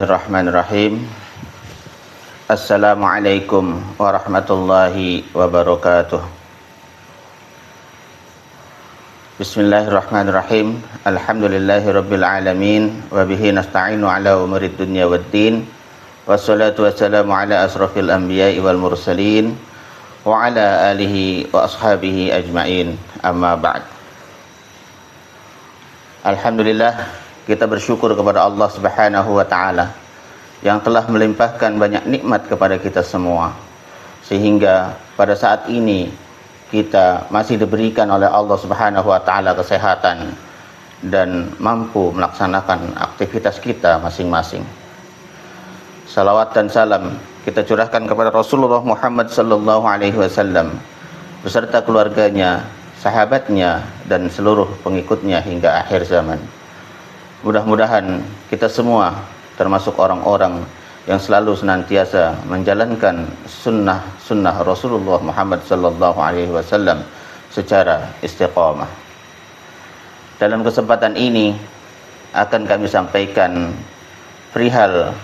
Bismillahirrahmanirrahim. Assalamualaikum warahmatullahi wabarakatuh. Bismillahirrahmanirrahim. Alhamdulillahirabbil alamin wa bihi nasta'inu ala umurid dunya waddin. Wassalatu wassalamu ala asrafil anbiya'i wal mursalin wa ala alihi wa ashabihi ajmain. Amma ba'd. Alhamdulillah, kita bersyukur kepada Allah Subhanahu wa taala yang telah melimpahkan banyak nikmat kepada kita semua, sehingga pada saat ini kita masih diberikan oleh Allah Subhanahu wa taala kesehatan dan mampu melaksanakan aktivitas kita masing-masing. Salawat dan salam kita curahkan kepada Rasulullah Muhammad sallallahu alaihi wasallam beserta keluarganya, sahabatnya dan seluruh pengikutnya hingga akhir zaman. Mudah-mudahan kita semua termasuk orang-orang yang selalu senantiasa menjalankan sunnah Rasulullah Muhammad sallallahu alaihi wasallam secara istiqamah. Dalam kesempatan ini akan kami sampaikan perihal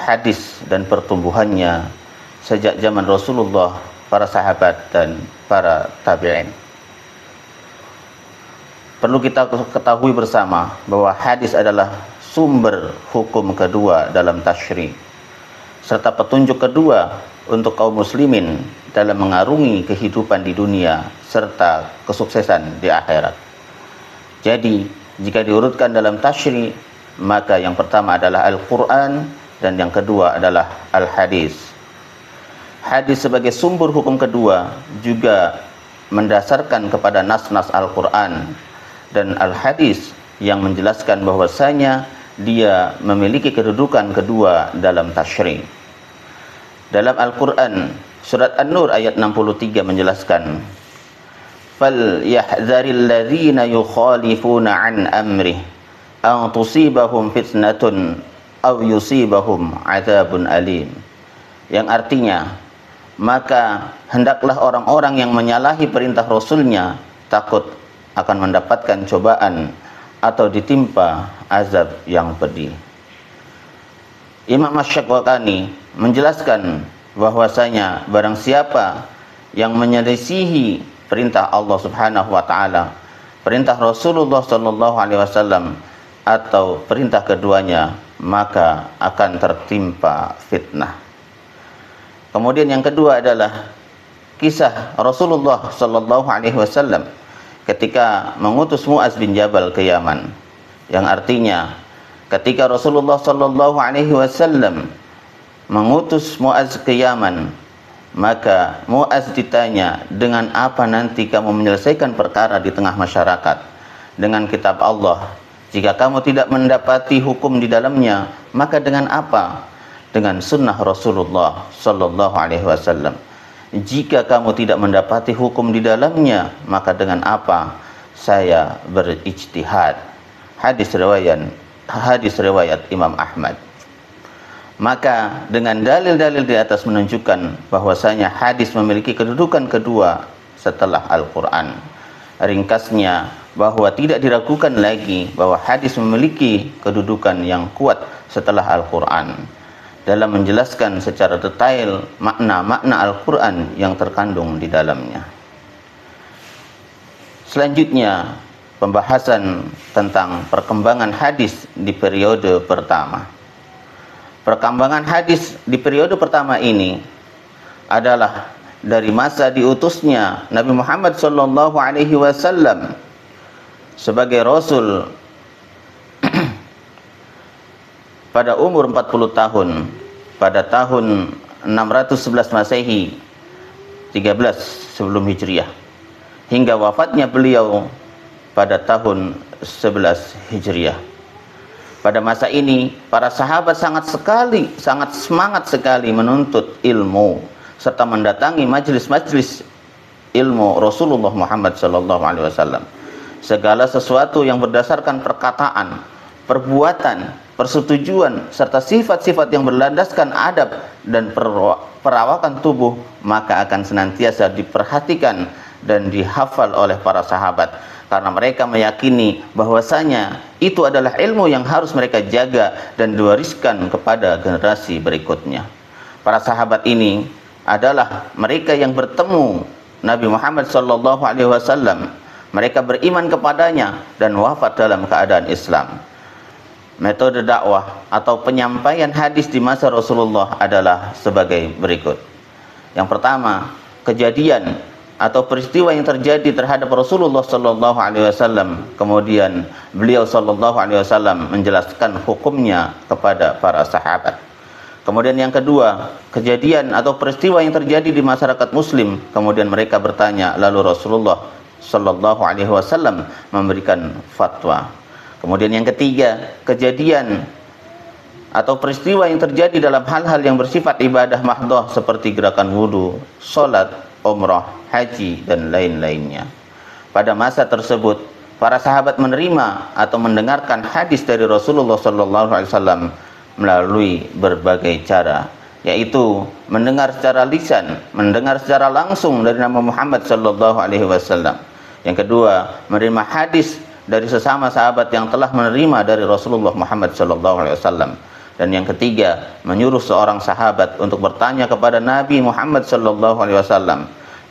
hadis dan pertumbuhannya sejak zaman Rasulullah, para sahabat dan para tabi'in. Perlu kita ketahui bersama bahwa hadis adalah sumber hukum kedua dalam tasyri', serta petunjuk kedua untuk kaum muslimin dalam mengarungi kehidupan di dunia serta kesuksesan di akhirat. Jadi, jika diurutkan dalam tasyri', maka yang pertama adalah Al-Quran dan yang kedua adalah Al-Hadis. Hadis sebagai sumber hukum kedua juga mendasarkan kepada nas-nas Al-Quran dan Al-Hadis yang menjelaskan bahwasanya dia memiliki kedudukan kedua dalam tasyri'. Dalam Al-Quran, surat An-Nur ayat 63 menjelaskan, "Fal yahzaril ladzina yukhalifuna an amrih an tusibahum fitnatun aw yusibahum adzabun alim." Yang artinya, maka hendaklah orang-orang yang menyalahi perintah Rasulnya takut akan mendapatkan cobaan atau ditimpa azab yang pedih. Imam Asy-Syaukani menjelaskan bahwasanya barang siapa yang menyelisihi perintah Allah Subhanahu wa taala, perintah Rasulullah sallallahu alaihi wasallam atau perintah keduanya, maka akan tertimpa fitnah. Kemudian yang kedua adalah kisah Rasulullah sallallahu alaihi wasallam ketika mengutus Mu'adz bin Jabal ke Yaman, yang artinya ketika Rasulullah sallallahu alaihi wasallam mengutus Mu'adz ke Yaman, maka Mu'adz ditanya, dengan apa nanti kamu menyelesaikan perkara di tengah masyarakat? Dengan kitab Allah. Jika kamu tidak mendapati hukum di dalamnya, maka dengan apa? Dengan sunnah Rasulullah sallallahu alaihi wasallam. Jika kamu tidak mendapati hukum di dalamnya, maka dengan apa saya berijtihad? Hadis riwayat Imam Ahmad. Maka dengan dalil-dalil di atas menunjukkan bahwasanya hadis memiliki kedudukan kedua setelah Al-Quran. Ringkasnya, bahwa tidak diragukan lagi bahwa hadis memiliki kedudukan yang kuat setelah Al-Quran dalam menjelaskan secara detail makna-makna Al-Quran yang terkandung di dalamnya. Selanjutnya, pembahasan tentang perkembangan hadis di periode pertama. Perkembangan hadis di periode pertama ini adalah dari masa diutusnya Nabi Muhammad sallallahu alaihi wasallam sebagai Rasul pada umur 40 tahun pada tahun 611 Masehi, 13 sebelum Hijriah, hingga wafatnya beliau pada tahun 11 Hijriah. Pada masa ini para sahabat sangat semangat sekali menuntut ilmu serta mendatangi majelis-majelis ilmu Rasulullah Muhammad sallallahu alaihi wasallam. Segala sesuatu yang berdasarkan perkataan, perbuatan, persetujuan serta sifat-sifat yang berlandaskan adab dan perawakan tubuh, maka akan senantiasa diperhatikan dan dihafal oleh para sahabat, karena mereka meyakini bahwasanya itu adalah ilmu yang harus mereka jaga dan diwariskan kepada generasi berikutnya. Para sahabat ini adalah mereka yang bertemu Nabi Muhammad SAW. Mereka beriman kepadanya dan wafat dalam keadaan Islam. Metode dakwah atau penyampaian hadis di masa Rasulullah adalah sebagai berikut. Yang pertama, kejadian atau peristiwa yang terjadi terhadap Rasulullah SAW, kemudian beliau SAW menjelaskan hukumnya kepada para sahabat. Kemudian yang kedua, kejadian atau peristiwa yang terjadi di masyarakat Muslim, kemudian mereka bertanya, lalu Rasulullah SAW memberikan fatwa. Kemudian yang ketiga, kejadian atau peristiwa yang terjadi dalam hal-hal yang bersifat ibadah mahdhah seperti gerakan wudu, salat, umrah, haji, dan lain-lainnya. Pada masa tersebut, para sahabat menerima atau mendengarkan hadis dari Rasulullah SAW melalui berbagai cara, yaitu mendengar secara lisan, mendengar secara langsung dari Nabi Muhammad SAW. Yang kedua, menerima hadis dari sesama sahabat yang telah menerima dari Rasulullah Muhammad SAW. Dan yang ketiga, menyuruh seorang sahabat untuk bertanya kepada Nabi Muhammad SAW.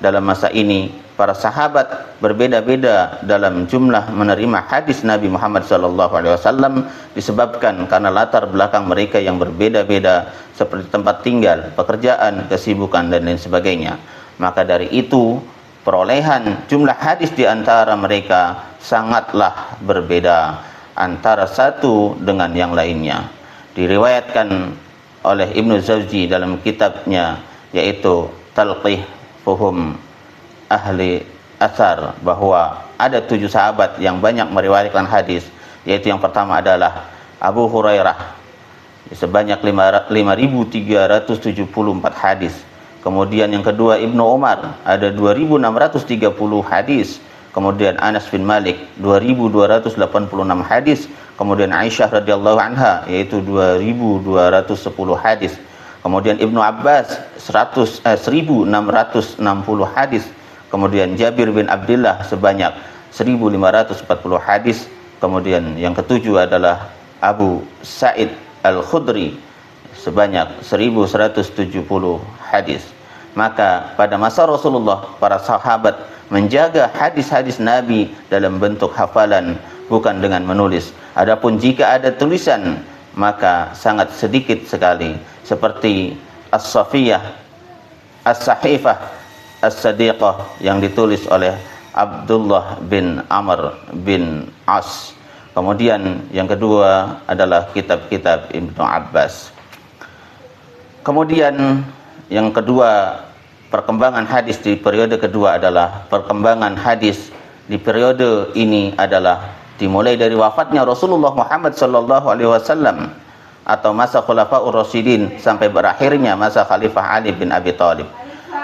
Dalam masa ini, para sahabat berbeda-beda dalam jumlah menerima hadis Nabi Muhammad SAW disebabkan karena latar belakang mereka yang berbeda-beda seperti tempat tinggal, pekerjaan, kesibukan, dan lain sebagainya. Maka dari itu, perolehan jumlah hadis di antara mereka sangatlah berbeda antara satu dengan yang lainnya. Diriwayatkan oleh Ibnu Jauzi dalam kitabnya yaitu Talqih Fuhum Ahli Athar bahwa ada 7 sahabat yang banyak meriwayatkan hadis, yaitu yang pertama adalah Abu Hurairah sebanyak 5.374 hadis. Kemudian yang kedua Ibnu Umar ada 2.630 hadis. Kemudian Anas bin Malik 2.286 hadis. Kemudian Aisyah radhiyallahu anha yaitu 2.210 hadis. Kemudian Ibnu Abbas 1.660 hadis. Kemudian Jabir bin Abdullah sebanyak 1.540 hadis. Kemudian yang ketujuh adalah Abu Sa'id Al-Khudri sebanyak 1.170 hadis. Maka pada masa Rasulullah, para sahabat menjaga hadis-hadis Nabi dalam bentuk hafalan, bukan dengan menulis. Adapun jika ada tulisan, maka sangat sedikit sekali, seperti As-Safiyah, As-Sahifah, As-Sadiqah yang ditulis oleh Abdullah bin Amr bin As. Kemudian yang kedua adalah kitab-kitab Ibnu Abbas. Kemudian yang kedua, perkembangan hadis di periode kedua adalah perkembangan hadis di periode ini adalah dimulai dari wafatnya Rasulullah Muhammad SAW atau masa Khulafaur Rasyidin sampai berakhirnya masa Khalifah Ali bin Abi Thalib.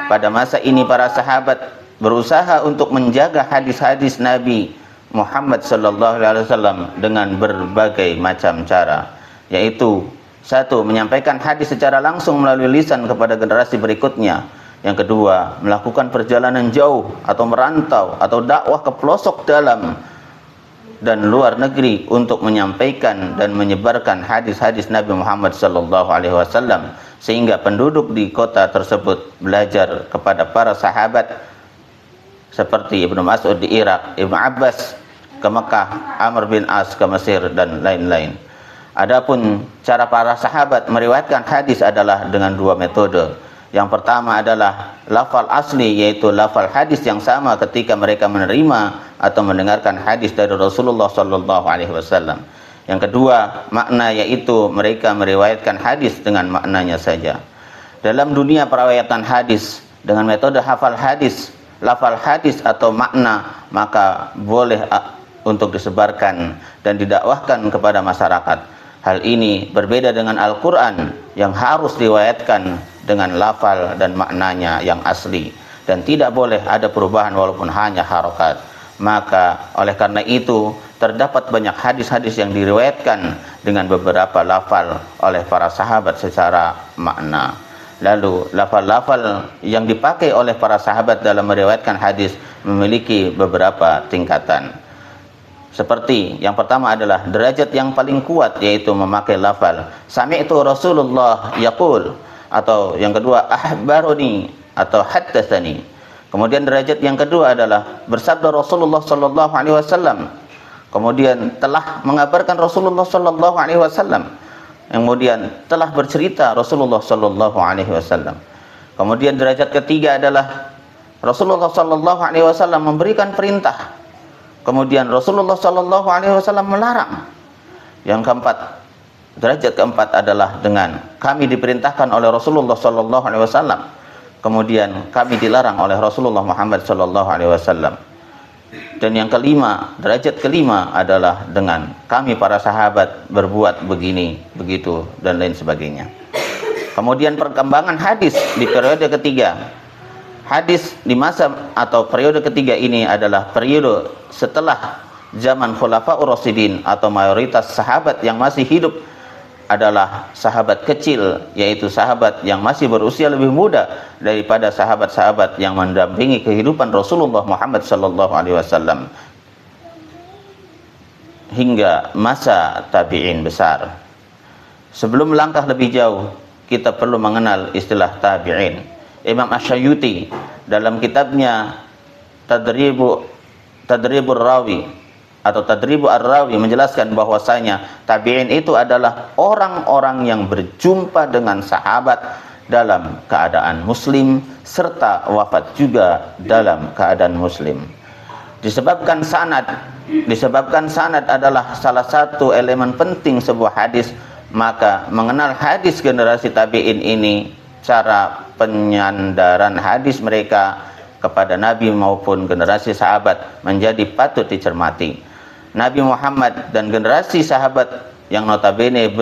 Pada masa ini para sahabat berusaha untuk menjaga hadis-hadis Nabi Muhammad SAW dengan berbagai macam cara, yaitu satu, menyampaikan hadis secara langsung melalui lisan kepada generasi berikutnya. Yang kedua, melakukan perjalanan jauh atau merantau atau dakwah ke pelosok dalam dan luar negeri untuk menyampaikan dan menyebarkan hadis-hadis Nabi Muhammad SAW, sehingga penduduk di kota tersebut belajar kepada para sahabat seperti Ibnu Mas'ud di Irak, Ibnu Abbas ke Mekah, Amr bin As ke Mesir, dan lain-lain. Adapun cara para sahabat meriwayatkan hadis adalah dengan 2 metode. Yang pertama adalah lafal asli, yaitu lafal hadis yang sama ketika mereka menerima atau mendengarkan hadis dari Rasulullah SAW. Yang kedua, makna, yaitu mereka meriwayatkan hadis dengan maknanya saja. Dalam dunia periwayatan hadis dengan metode hafal hadis, lafal hadis atau makna, maka boleh untuk disebarkan dan didakwahkan kepada masyarakat. Hal ini berbeda dengan Al-Quran yang harus diriwayatkan dengan lafal dan maknanya yang asli, dan tidak boleh ada perubahan walaupun hanya harokat. Maka oleh karena itu terdapat banyak hadis-hadis yang diriwayatkan dengan beberapa lafal oleh para sahabat secara makna. Lalu lafal-lafal yang dipakai oleh para sahabat dalam meriwayatkan hadis memiliki beberapa tingkatan. Seperti yang pertama adalah derajat yang paling kuat, yaitu memakai lafal sami'tu Rasulullah yaqul, atau yang kedua ahbaroni atau haddatsani. Kemudian derajat yang kedua adalah bersabda Rasulullah sallallahu alaihi wasallam, kemudian telah mengabarkan Rasulullah sallallahu alaihi wasallam, kemudian telah bercerita Rasulullah sallallahu alaihi wasallam. Kemudian derajat ketiga adalah Rasulullah sallallahu alaihi wasallam memberikan perintah, kemudian Rasulullah sallallahu alaihi wasallam melarang. Yang keempat, derajat keempat adalah dengan kami diperintahkan oleh Rasulullah sallallahu alaihi wasallam, kemudian kami dilarang oleh Rasulullah Muhammad sallallahu alaihi wasallam. Dan yang kelima, derajat kelima adalah dengan kami para sahabat berbuat begini, begitu, dan lain sebagainya. Kemudian perkembangan hadis di periode ketiga. Hadis di masa atau periode ketiga ini adalah periode setelah zaman Khulafaur Rasyidin, atau mayoritas sahabat yang masih hidup adalah sahabat kecil, yaitu sahabat yang masih berusia lebih muda daripada sahabat-sahabat yang mendampingi kehidupan Rasulullah Muhammad sallallahu alaihi wasallam hingga masa tabi'in besar. Sebelum melangkah lebih jauh, kita perlu mengenal istilah tabi'in. Imam Asy-Syafi'i dalam kitabnya Tadribur Rawi atau Tadribu Ar-Rawi menjelaskan bahwasanya tabi'in itu adalah orang-orang yang berjumpa dengan sahabat dalam keadaan muslim serta wafat juga dalam keadaan muslim. Disebabkan sanad adalah salah satu elemen penting sebuah hadis, maka mengenal hadis generasi tabi'in ini, cara penyandaran hadis mereka kepada Nabi maupun generasi sahabat menjadi patut dicermati. Nabi Muhammad dan generasi sahabat yang notabene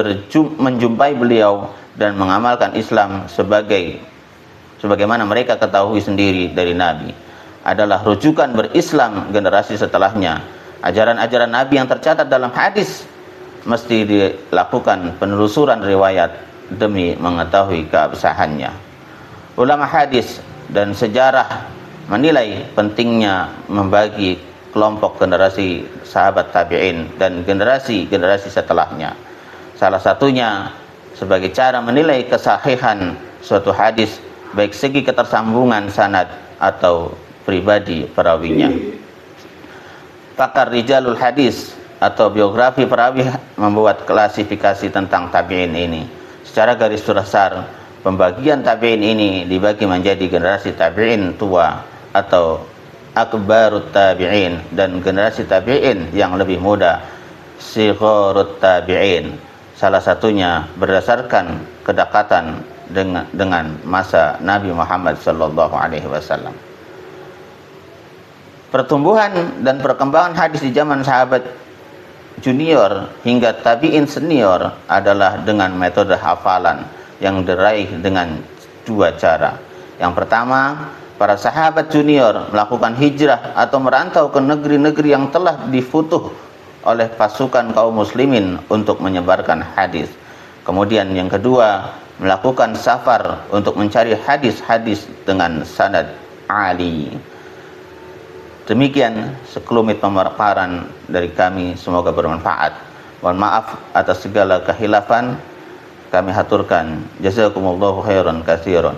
menjumpai beliau dan mengamalkan Islam sebagaimana mereka ketahui sendiri dari Nabi, adalah rujukan berislam generasi setelahnya. Ajaran-ajaran Nabi yang tercatat dalam hadis mesti dilakukan penelusuran riwayat demi mengetahui keabsahannya. Ulama hadis dan sejarah menilai pentingnya membagi kelompok generasi sahabat tabi'in dan generasi setelahnya. Salah satunya sebagai cara menilai kesahihan suatu hadis, baik segi ketersambungan sanad atau pribadi perawinya. Pakar rijalul hadis atau biografi perawi membuat klasifikasi tentang tabi'in ini. Secara garis besar, pembagian tabi'in ini dibagi menjadi generasi tabi'in tua atau akbarut tabi'in dan generasi tabi'in yang lebih muda, sigharut tabi'in. Salah satunya berdasarkan kedekatan dengan masa Nabi Muhammad sallallahu alaihi wasallam. Pertumbuhan dan perkembangan hadis di zaman sahabat junior hingga tabi'in senior adalah dengan metode hafalan yang diraih dengan dua cara. Yang pertama, para sahabat junior melakukan hijrah atau merantau ke negeri-negeri yang telah difutuh oleh pasukan kaum muslimin untuk menyebarkan hadis. Kemudian yang kedua, melakukan safar untuk mencari hadis-hadis dengan sanad ali. Demikian sekelumit pemaparan dari kami, semoga bermanfaat. Mohon maaf atas segala kehilafan. Kami haturkan jazakumullahu khairan katsiran.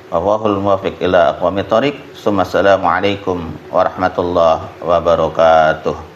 Wallahul muwaffiq ila aqwamit thoriq. Assalamualaikum warahmatullahi wabarakatuh.